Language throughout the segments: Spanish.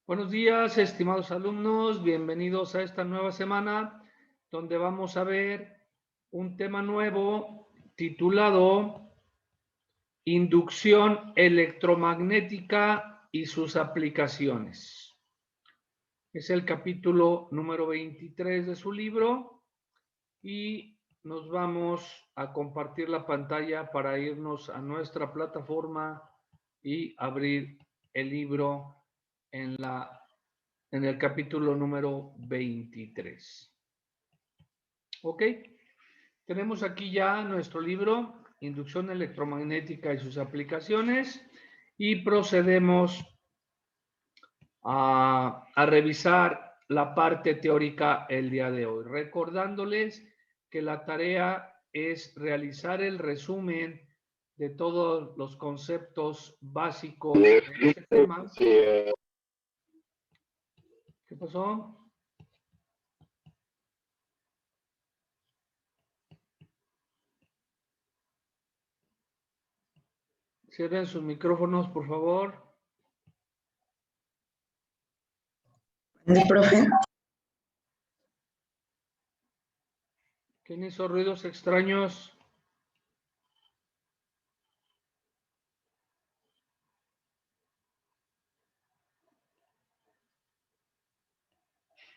Buenos días, estimados alumnos. Bienvenidos a esta nueva semana donde vamos a ver un tema nuevo titulado Inducción electromagnética y sus aplicaciones. Es el capítulo número 23 de su libro y nos vamos a compartir la pantalla para irnos a nuestra plataforma y abrir el libro en el capítulo número 23. Ok, tenemos aquí ya nuestro libro, Inducción electromagnética y sus aplicaciones, y procedemos a revisar la parte teórica el día de hoy, recordándoles que la tarea es realizar el resumen de todos los conceptos básicos de este tema. ¿Qué pasó? Cierren sus micrófonos, por favor. ¿El profe? ¿Quién hizo ruidos extraños?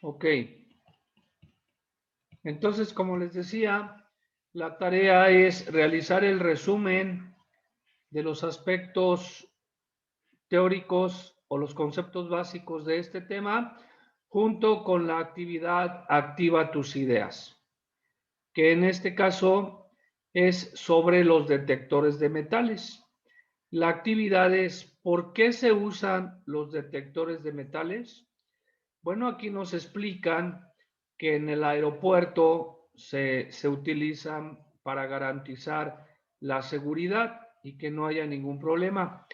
Ok. Entonces, como les decía, la tarea es realizar el resumen de los aspectos teóricos o los conceptos básicos de este tema, junto con la actividad Activa tus ideas, que en este caso es sobre los detectores de metales. La actividad es ¿por qué se usan los detectores de metales? Bueno, aquí nos explican que en el aeropuerto se utilizan para garantizar la seguridad y que no haya ningún problema.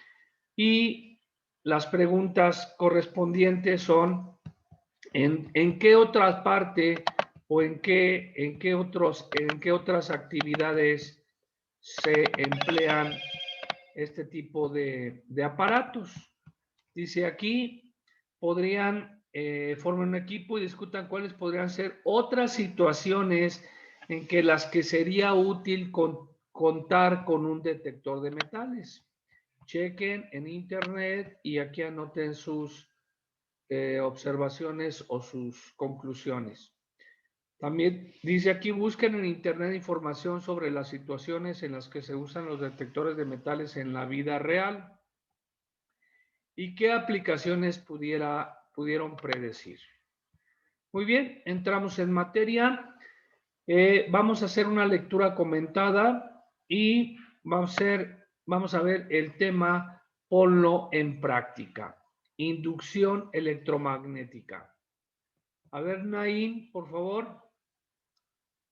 Y las preguntas correspondientes son ¿en qué otra parte o en qué otras actividades se emplean este tipo de aparatos? Dice aquí, podrían formar un equipo y discutan cuáles podrían ser otras situaciones en que las que sería útil contar con un detector de metales. Chequen en internet y aquí anoten sus observaciones o sus conclusiones. También dice aquí, busquen en internet información sobre las situaciones en las que se usan los detectores de metales en la vida real y qué aplicaciones pudieron predecir. Muy bien, entramos en materia. Vamos a hacer una lectura comentada y vamos a ver el tema, ponlo en práctica. Inducción electromagnética. A ver, Naín, por favor,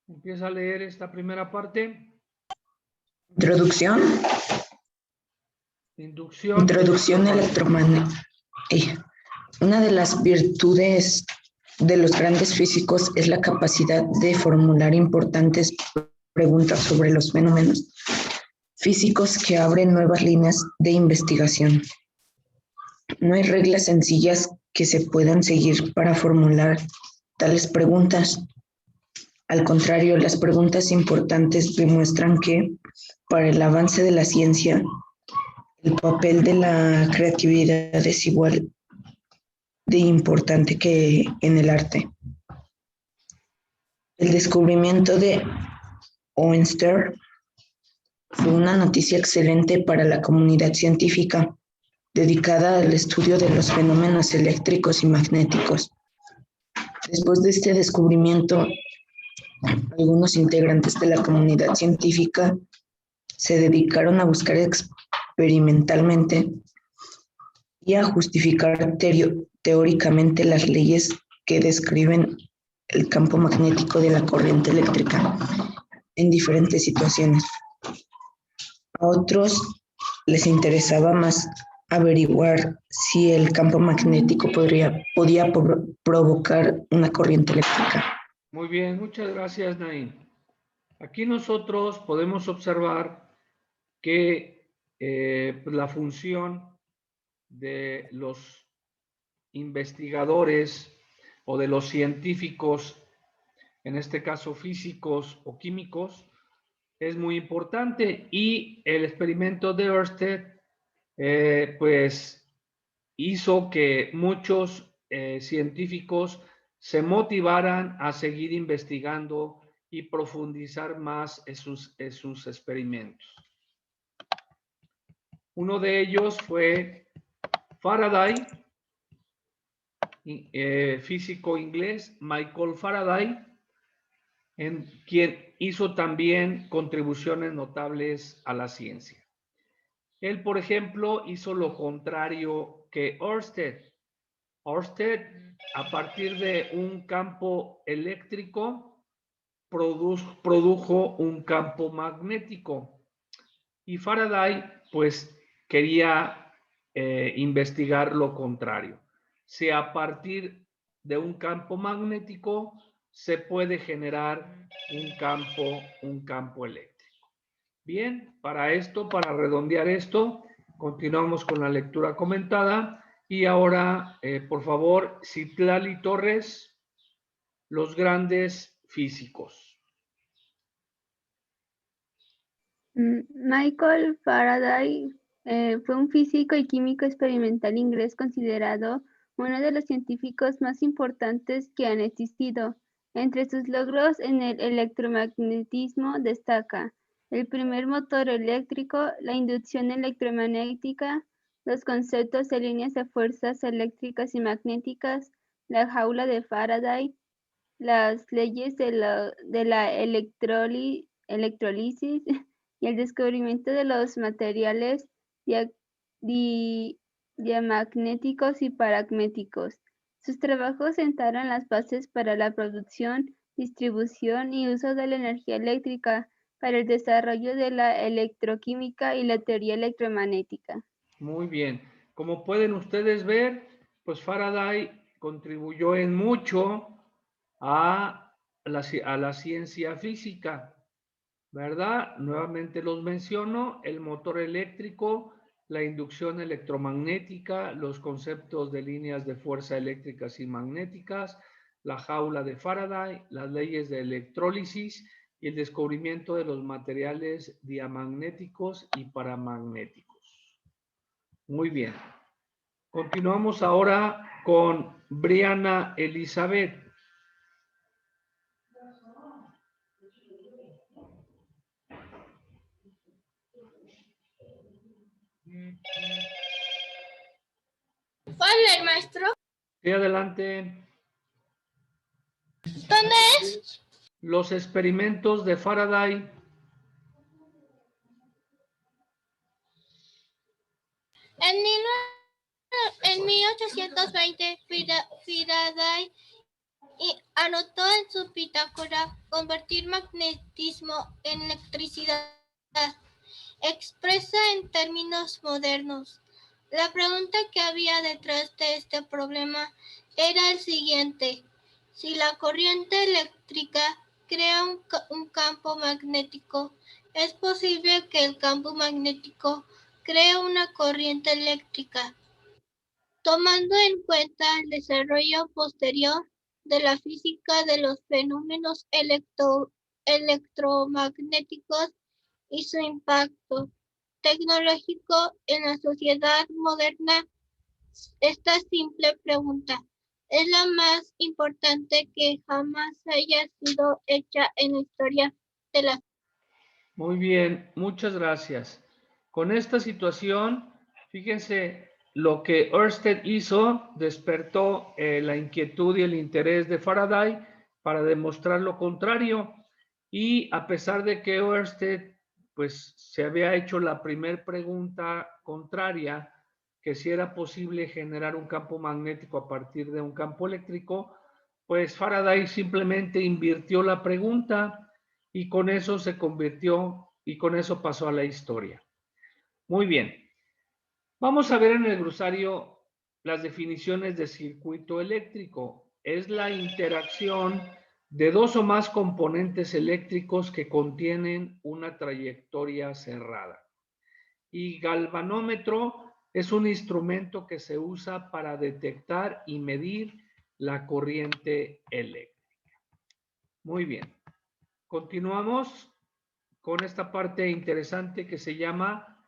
empieza a leer esta primera parte. Introducción. Introducción electromagnética. Una de las virtudes de los grandes físicos es la capacidad de formular importantes preguntas sobre los fenómenos físicos que abren nuevas líneas de investigación. No hay reglas sencillas que se puedan seguir para formular tales preguntas. Al contrario, las preguntas importantes demuestran que, para el avance de la ciencia, el papel de la creatividad es igual de importante que en el arte. El descubrimiento de Oersted fue una noticia excelente para la comunidad científica dedicada al estudio de los fenómenos eléctricos y magnéticos. Después de este descubrimiento, algunos integrantes de la comunidad científica se dedicaron a buscar experimentalmente y a justificar teóricamente las leyes que describen el campo magnético de la corriente eléctrica en diferentes situaciones. A otros les interesaba más averiguar si el campo magnético podía provocar una corriente eléctrica. Muy bien, muchas gracias, Naín. Aquí nosotros podemos observar que la función de los investigadores o de los científicos, en este caso físicos o químicos, es muy importante. Y el experimento de Ørsted, pues hizo que muchos científicos se motivaran a seguir investigando y profundizar más en sus experimentos. Uno de ellos fue Faraday, físico inglés, Michael Faraday, quien hizo también contribuciones notables a la ciencia. Él, por ejemplo, hizo lo contrario que Ørsted. Ørsted, a partir de un campo eléctrico, produjo un campo magnético. Y Faraday, pues, quería investigar lo contrario. Si a partir de un campo magnético se puede generar un campo eléctrico. Bien, para redondear esto, continuamos con la lectura comentada. Y ahora, por favor, Citlali Torres, los grandes físicos. Michael Faraday fue un físico y químico experimental inglés considerado uno de los científicos más importantes que han existido. Entre sus logros en el electromagnetismo destaca el primer motor eléctrico, la inducción electromagnética, los conceptos de líneas de fuerzas eléctricas y magnéticas, la jaula de Faraday, las leyes de la electrólisis y el descubrimiento de los materiales diamagnéticos y paramagnéticos. Sus trabajos sentaron las bases para la producción, distribución y uso de la energía eléctrica, para el desarrollo de la electroquímica y la teoría electromagnética. Muy bien. Como pueden ustedes ver, pues Faraday contribuyó en mucho a la ciencia física, ¿verdad? Nuevamente los menciono: el motor eléctrico, la inducción electromagnética, los conceptos de líneas de fuerza eléctricas y magnéticas, la jaula de Faraday, las leyes de electrólisis y el descubrimiento de los materiales diamagnéticos y paramagnéticos. Muy bien. Continuamos ahora con Briana Elizabeth. ¿Puedo, maestro? Sí, adelante. ¿Dónde es? Los experimentos de Faraday. En 1820, Faraday anotó en su bitácora convertir magnetismo en electricidad, expresa en términos modernos. La pregunta que había detrás de este problema era el siguiente: si la corriente eléctrica crea un campo magnético, ¿es posible que el campo magnético cree una corriente eléctrica? Tomando en cuenta el desarrollo posterior de la física de los fenómenos electromagnéticos y su impacto tecnológico en la sociedad moderna, esta simple pregunta es la más importante que jamás haya sido hecha en la historia de la física. Muy bien, muchas gracias. Con esta situación, fíjense, lo que Ørsted hizo despertó la inquietud y el interés de Faraday para demostrar lo contrario. Y a pesar de que Ørsted pues se había hecho la primera pregunta contraria, que si era posible generar un campo magnético a partir de un campo eléctrico, pues Faraday simplemente invirtió la pregunta y con eso se convirtió y con eso pasó a la historia. Muy bien. Vamos a ver en el glosario las definiciones de circuito eléctrico. Es la interacción de dos o más componentes eléctricos que contienen una trayectoria cerrada. Y galvanómetro es un instrumento que se usa para detectar y medir la corriente eléctrica. Muy bien. Continuamos con esta parte interesante que se llama,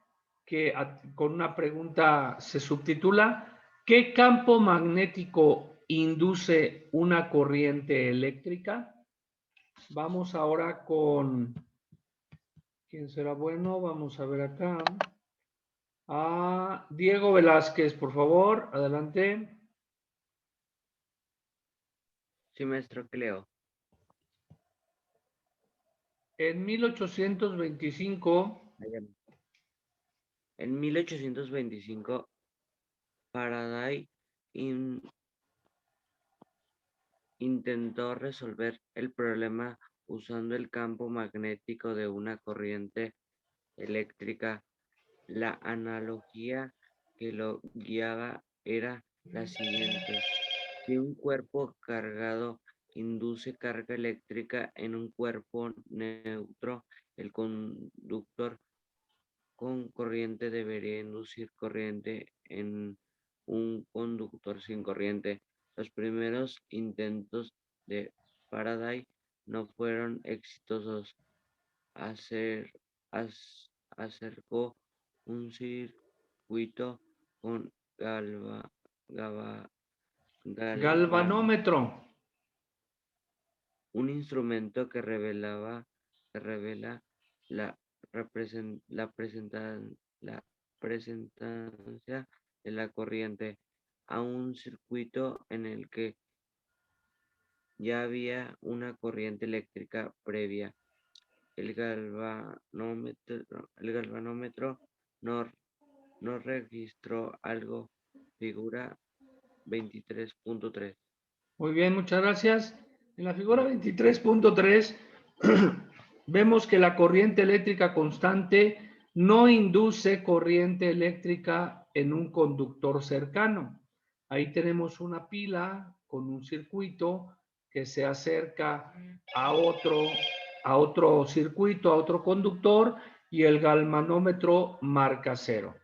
con una pregunta se subtitula, ¿qué campo magnético induce una corriente eléctrica? Vamos ahora con, ¿quién será bueno? Vamos a ver acá. Diego Velázquez, por favor, adelante. Sí, maestro, que leo. En 1825, En 1825, Faraday intentó resolver el problema usando el campo magnético de una corriente eléctrica. La analogía que lo guiaba era la siguiente. Si un cuerpo cargado induce carga eléctrica en un cuerpo neutro, el conductor con corriente debería inducir corriente en un conductor sin corriente. Los primeros intentos de Faraday no fueron exitosos. Acercó un circuito con galvanómetro. un instrumento que revela la presentancia de la corriente a un circuito en el que ya había una corriente eléctrica previa. El galvanómetro no registró algo. Figura 23.3. Muy bien, muchas gracias. En la figura 23.3 vemos que la corriente eléctrica constante no induce corriente eléctrica en un conductor cercano. Ahí tenemos una pila con un circuito que se acerca a otro circuito, a otro conductor, y el galvanómetro marca 0.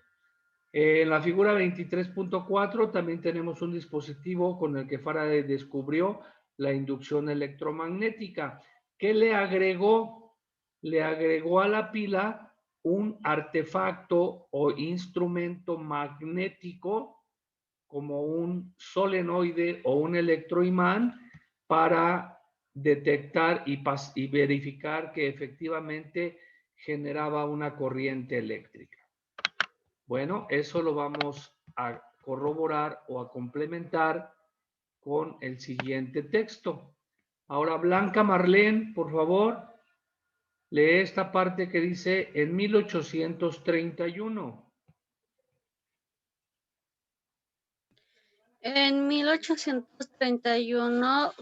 En la figura 23.4 también tenemos un dispositivo con el que Faraday descubrió la inducción electromagnética. ¿Qué le agregó? Le agregó a la pila un artefacto o instrumento magnético como un solenoide o un electroimán para detectar y verificar que efectivamente generaba una corriente eléctrica. Bueno, eso lo vamos a corroborar o a complementar con el siguiente texto. Ahora, Blanca Marlene, por favor, lee esta parte que dice en 1831. En 1831,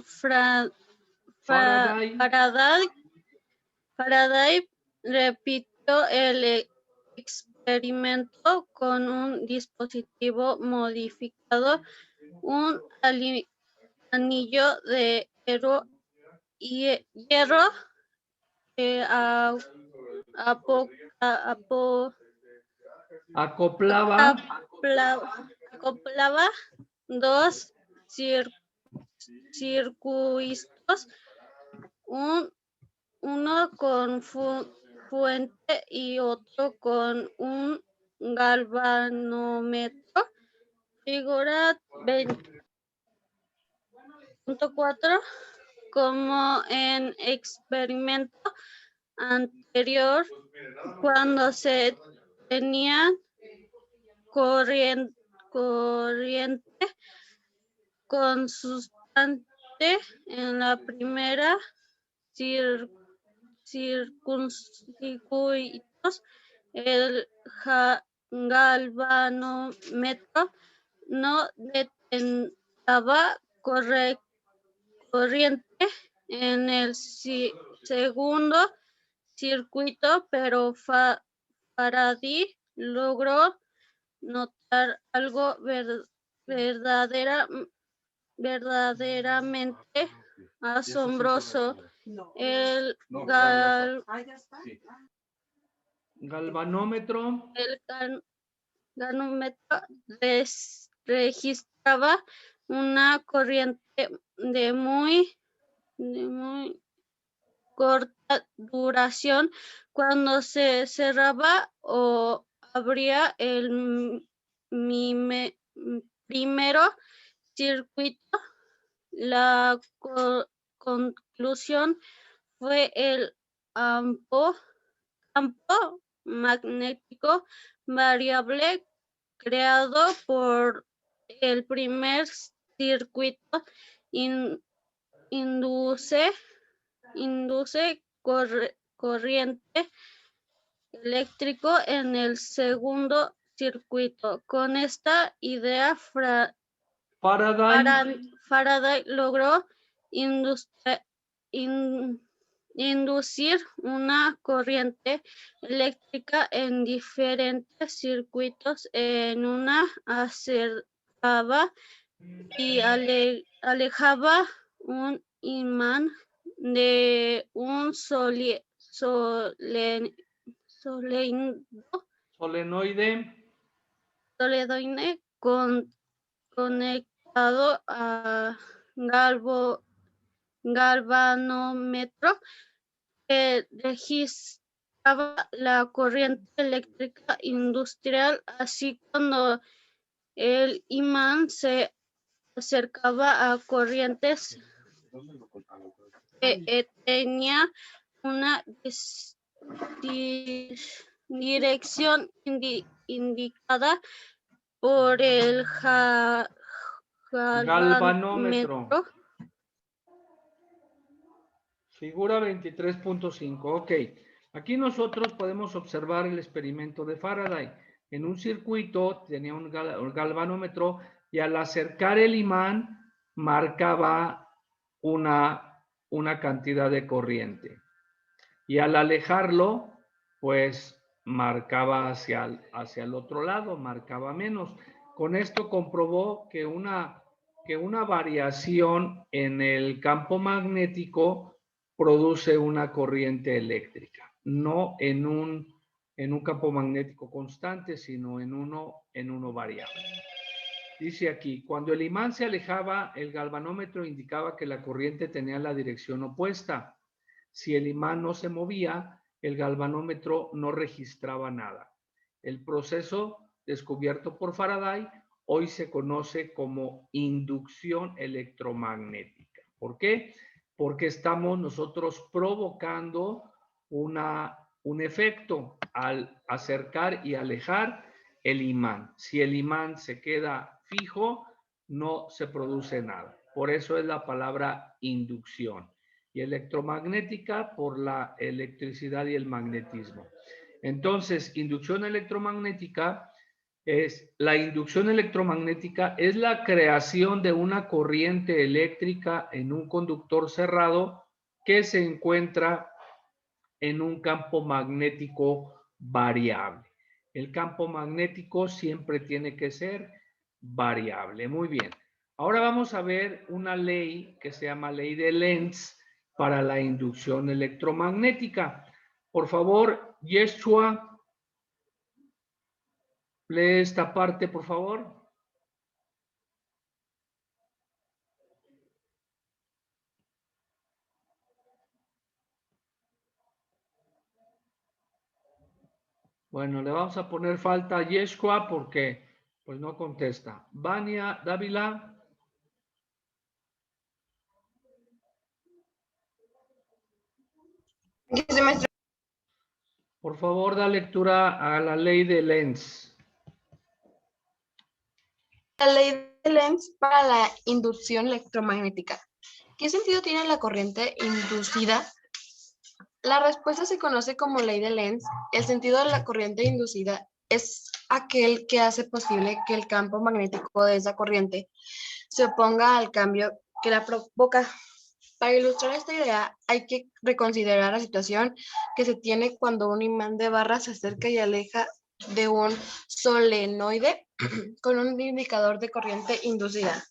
Faraday repitió el experimento con un dispositivo modificado, un anillo de hierro que acoplaba dos circuitos, uno con fuente y otro con un galvanómetro. Figura 20.4. Como en experimento anterior, cuando se tenía corriente constante en la primera circuitos, el galvanómetro no detectaba corriente en el segundo circuito, pero Faraday logró notar algo verdaderamente asombroso. El galvanómetro registraba una corriente de muy corta duración. Cuando se cerraba o abría el primero circuito, la conclusión fue el campo magnético variable creado por el primer circuito induce corriente eléctrico en el segundo circuito. Con esta idea, Faraday logró inducir una corriente eléctrica en diferentes circuitos. En una acercaba y alejaba un imán de un solenoide conectado a galvanómetro que registraba la corriente eléctrica industrial. Así, cuando el imán se acercaba a corrientes que tenía una dirección indicada por el galvanómetro. Figura 23.5. Ok. Aquí nosotros podemos observar el experimento de Faraday. En un circuito tenía un galvanómetro y al acercar el imán marcaba una cantidad de corriente. Y al alejarlo, pues marcaba hacia el otro lado, marcaba menos. Con esto comprobó que una variación en el campo magnético produce una corriente eléctrica, no en un campo magnético constante, sino en uno variable. Dice aquí, cuando el imán se alejaba, el galvanómetro indicaba que la corriente tenía la dirección opuesta. Si el imán no se movía, el galvanómetro no registraba nada. El proceso descubierto por Faraday hoy se conoce como inducción electromagnética. ¿Por qué? Porque estamos nosotros provocando un efecto al acercar y alejar el imán. Si el imán se queda fijo, no se produce nada. Por eso es la palabra inducción. Y electromagnética por la electricidad y el magnetismo. Entonces, inducción electromagnética la inducción electromagnética es la creación de una corriente eléctrica en un conductor cerrado que se encuentra en un campo magnético variable. El campo magnético siempre tiene que ser variable. Muy bien. Ahora vamos a ver una ley que se llama ley de Lenz para la inducción electromagnética. Por favor, Yeshua, lee esta parte, por favor. Bueno, le vamos a poner falta a Yeshua porque pues no contesta. Vania Dávila. Por favor, da lectura a la ley de Lenz. La ley de Lenz para la inducción electromagnética. ¿Qué sentido tiene la corriente inducida? La respuesta se conoce como ley de Lenz. El sentido de la corriente inducida es aquel que hace posible que el campo magnético de esa corriente se oponga al cambio que la provoca. Para ilustrar esta idea, hay que reconsiderar la situación que se tiene cuando un imán de barra se acerca y aleja de un solenoide con un indicador de corriente inducida.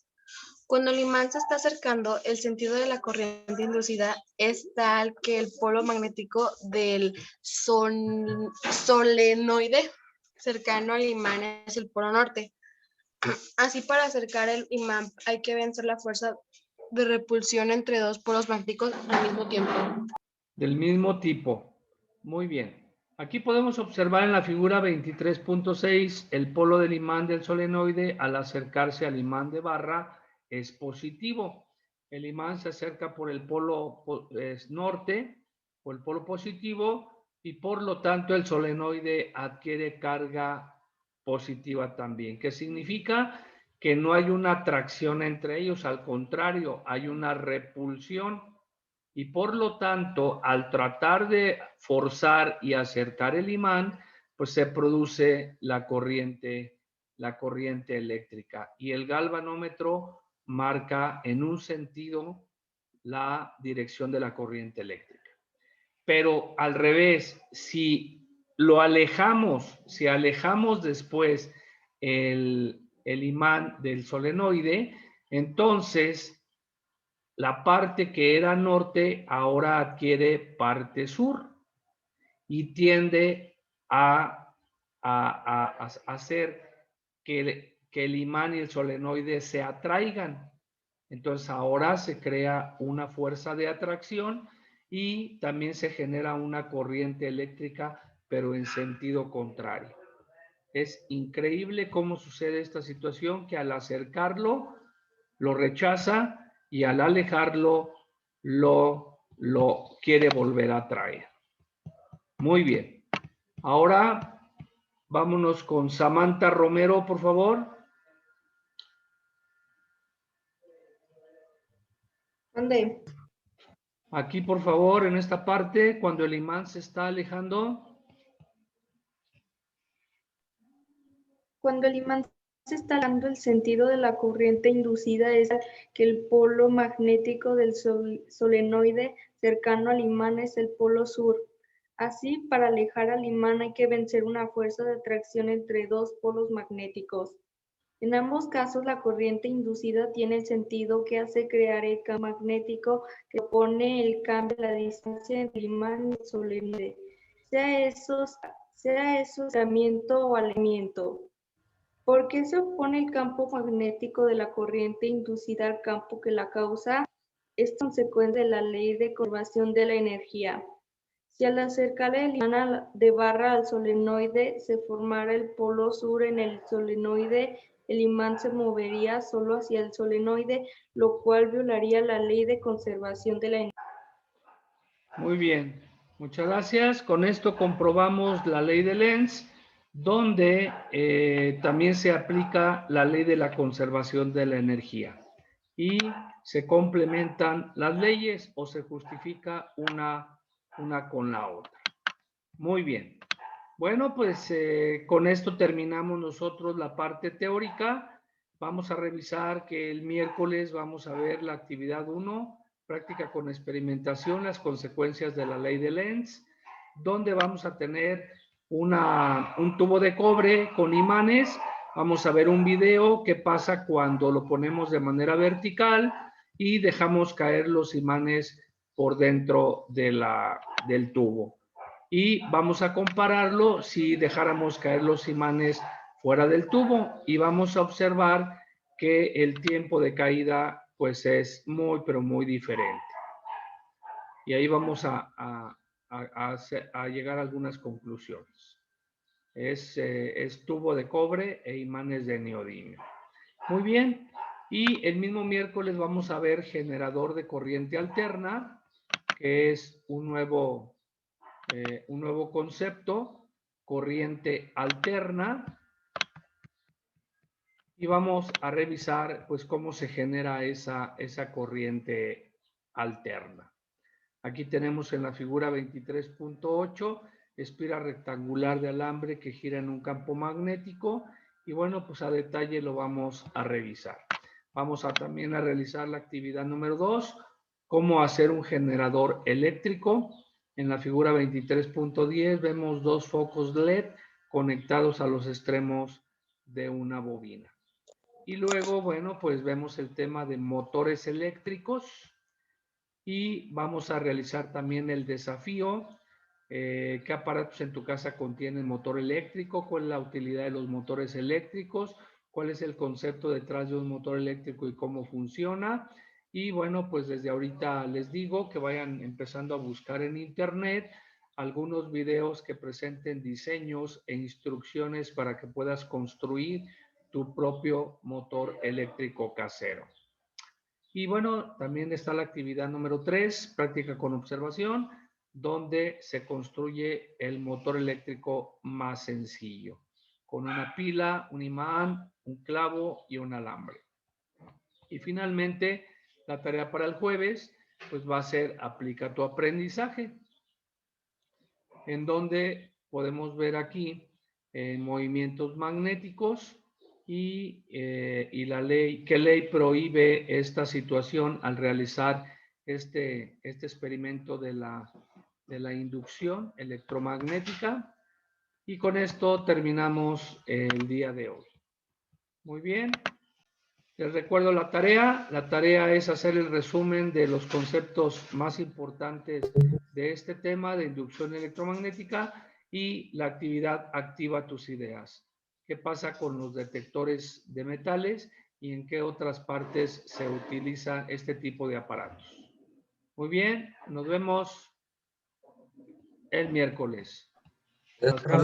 Cuando el imán se está acercando, el sentido de la corriente inducida es tal que el polo magnético del solenoide cercano al imán es el polo norte. Así, para acercar el imán hay que vencer la fuerza de repulsión entre dos polos magnéticos al mismo tiempo. Del mismo tipo. Muy bien. Aquí podemos observar en la figura 23.6 el polo del imán del solenoide al acercarse al imán de barra es positivo. El imán se acerca por el polo norte, por el polo positivo, y por lo tanto el solenoide adquiere carga positiva también. ¿Qué significa? Que no hay una atracción entre ellos, al contrario, hay una repulsión. Y por lo tanto, al tratar de forzar y acercar el imán, pues se produce la corriente eléctrica. Y el galvanómetro marca en un sentido la dirección de la corriente eléctrica. Pero al revés, si alejamos después el imán del solenoide, entonces la parte que era norte ahora adquiere parte sur y tiende a hacer que el imán y el solenoide se atraigan. Entonces ahora se crea una fuerza de atracción y también se genera una corriente eléctrica, pero en sentido contrario. Es increíble cómo sucede esta situación, que al acercarlo lo rechaza y al alejarlo lo quiere volver a traer. Muy bien. Ahora vámonos con Samantha Romero, por favor. ¿Dónde? Aquí, por favor, en esta parte, cuando el imán se está alejando. Cuando el imán se está alejando, el sentido de la corriente inducida es que el polo magnético del solenoide cercano al imán es el polo sur. Así, para alejar al imán hay que vencer una fuerza de atracción entre dos polos magnéticos. En ambos casos, la corriente inducida tiene el sentido que hace crear el campo magnético que opone el cambio de la distancia entre el imán y el solenoide, sea eso acercamiento o alejamiento. ¿Por qué se opone el campo magnético de la corriente inducida al campo que la causa? Es consecuencia de la ley de conservación de la energía. Si al acercar el imán de barra al solenoide se formara el polo sur en el solenoide, el imán se movería solo hacia el solenoide, lo cual violaría la ley de conservación de la energía. Muy bien, muchas gracias. Con esto comprobamos la ley de Lenz, donde también se aplica la ley de la conservación de la energía. Y se complementan las leyes o se justifica una con la otra. Muy bien. Bueno, pues con esto terminamos nosotros la parte teórica. Vamos a revisar que el miércoles vamos a ver la actividad 1, práctica con experimentación, las consecuencias de la ley de Lenz, donde vamos a tener un tubo de cobre con imanes. Vamos a ver un video qué pasa cuando lo ponemos de manera vertical y dejamos caer los imanes por dentro del tubo. Y vamos a compararlo si dejáramos caer los imanes fuera del tubo y vamos a observar que el tiempo de caída pues es muy, pero muy diferente. Y ahí vamos a llegar a algunas conclusiones. Es tubo de cobre e imanes de neodimio. Muy bien. Y el mismo miércoles vamos a ver generador de corriente alterna, que es un nuevo concepto, corriente alterna. Y vamos a revisar pues cómo se genera esa corriente alterna. Aquí tenemos en la figura 23.8, espira rectangular de alambre que gira en un campo magnético. Y bueno, pues a detalle lo vamos a revisar. Vamos también a realizar la actividad número 2, cómo hacer un generador eléctrico. En la figura 23.10 vemos dos focos LED conectados a los extremos de una bobina. Y luego, bueno, pues vemos el tema de motores eléctricos y vamos a realizar también el desafío qué aparatos en tu casa contienen motor eléctrico, cuál es la utilidad de los motores eléctricos, cuál es el concepto detrás de un motor eléctrico y cómo funciona. Y bueno, pues desde ahorita les digo que vayan empezando a buscar en internet algunos videos que presenten diseños e instrucciones para que puedas construir tu propio motor eléctrico casero. Y bueno, también está la actividad número 3, práctica con observación, donde se construye el motor eléctrico más sencillo, con una pila, un imán, un clavo y un alambre. Y finalmente, la tarea para el jueves, pues va a ser aplica tu aprendizaje, en donde podemos ver aquí movimientos magnéticos y la ley, qué ley prohíbe esta situación al realizar este experimento de la inducción electromagnética. Y con esto terminamos el día de hoy. Muy bien. Les recuerdo la tarea. La tarea es hacer el resumen de los conceptos más importantes de este tema de inducción electromagnética y la actividad activa tus ideas. ¿Qué pasa con los detectores de metales y en qué otras partes se utiliza este tipo de aparatos? Muy bien, nos vemos el miércoles. Hasta luego.